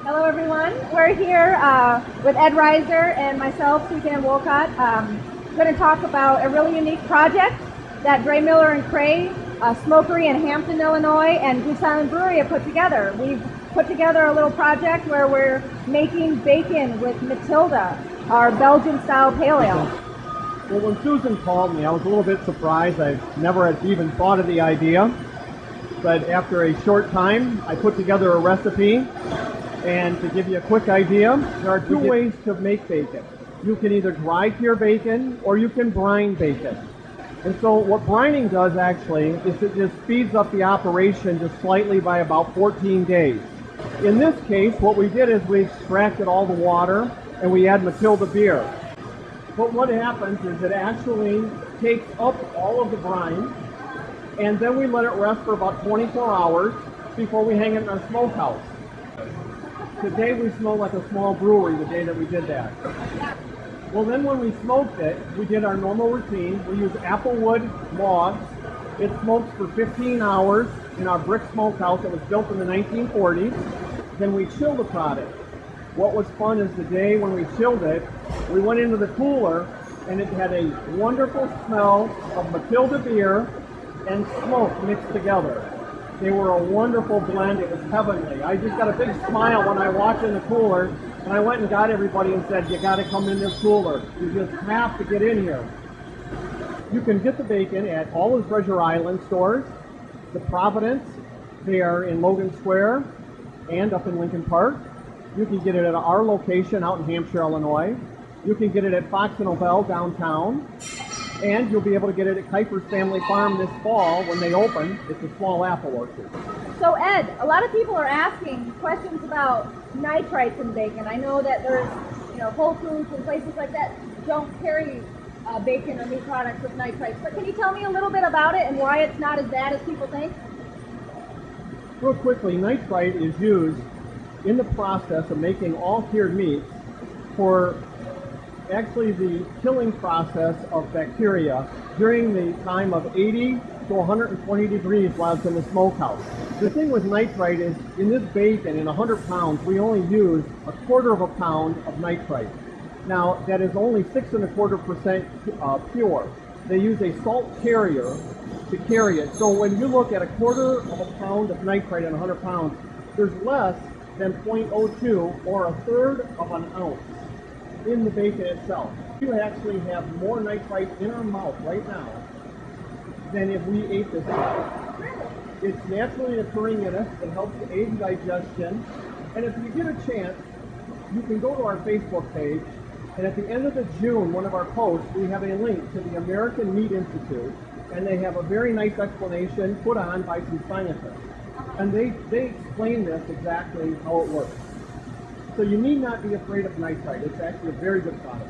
Hello everyone, we're here with Ed Reiser and myself, Suzanne Wolcott. Going to talk about a really unique project that Dreymiller and Kray, smokery in Hampton, Illinois, and Goose Island Brewery have put together. We've put together a little project where we're making bacon with Matilda, our Belgian Style Pale Ale. Well, when Susan called me, I was a little bit surprised. I never had even thought of the idea. But after a short time, I put together a recipe. And to give you a quick idea, there are two ways to make bacon. You can either dry cure bacon or you can brine bacon. And so what brining does actually is it just speeds up the operation just slightly by about 14 days. In this case, what we did is we extracted all the water and we add Matilda beer. But what happens is it actually takes up all of the brine, and then we let it rest for about 24 hours before we hang it in our smokehouse. Today we smelled like a small brewery the day that we did that. Well, then when we smoked it, we did our normal routine. We use applewood logs. It smokes for 15 hours in our brick smokehouse that was built in the 1940s. Then we chill the product. What was fun is the day when we chilled it, we went into the cooler and it had a wonderful smell of Matilda beer and smoke mixed together. They were a wonderful blend. It was heavenly. I just got a big smile when I walked in the cooler, and I went and got everybody and said, you got to come in this cooler. You just have to get in here. You can get the bacon at all the Treasure Island stores, the Providence, they are in Logan Square and up in Lincoln Park. You can get it at our location out in Hampshire, Illinois. You can get it at Fox & Obel downtown. And you'll be able to get it at Kuiper's Family Farm this fall when they open. It's a small apple orchard. So Ed, a lot of people are asking questions about nitrites in bacon. I know that there's, Whole Foods and places like that don't carry bacon or meat products with nitrites. But can you tell me a little bit about it and why it's not as bad as people think? Real quickly, nitrite is used in the process of making all cured meats for actually the killing process of bacteria during the time of 80 to 120 degrees while it's in the smokehouse. The thing with nitrite is in this bacon, in 100 pounds, we only use 1/4 of a pound of nitrite. Now, that is only 6.25% pure. They use a salt carrier to carry it. So when you look at 1/4 of a pound of nitrite in 100 pounds, there's less than 0.02 or 1/3 of an ounce in the bacon itself. You actually have more nitrite in our mouth right now than if we ate this product. It's naturally occurring in us. It helps to aid digestion. And if you get a chance, you can go to our Facebook page, and at the end of June, one of our posts, we have a link to the American Meat Institute, and they have a very nice explanation put on by some scientists. And they explain this exactly how it works. So you need not be afraid of nitrite. It's actually a very good product.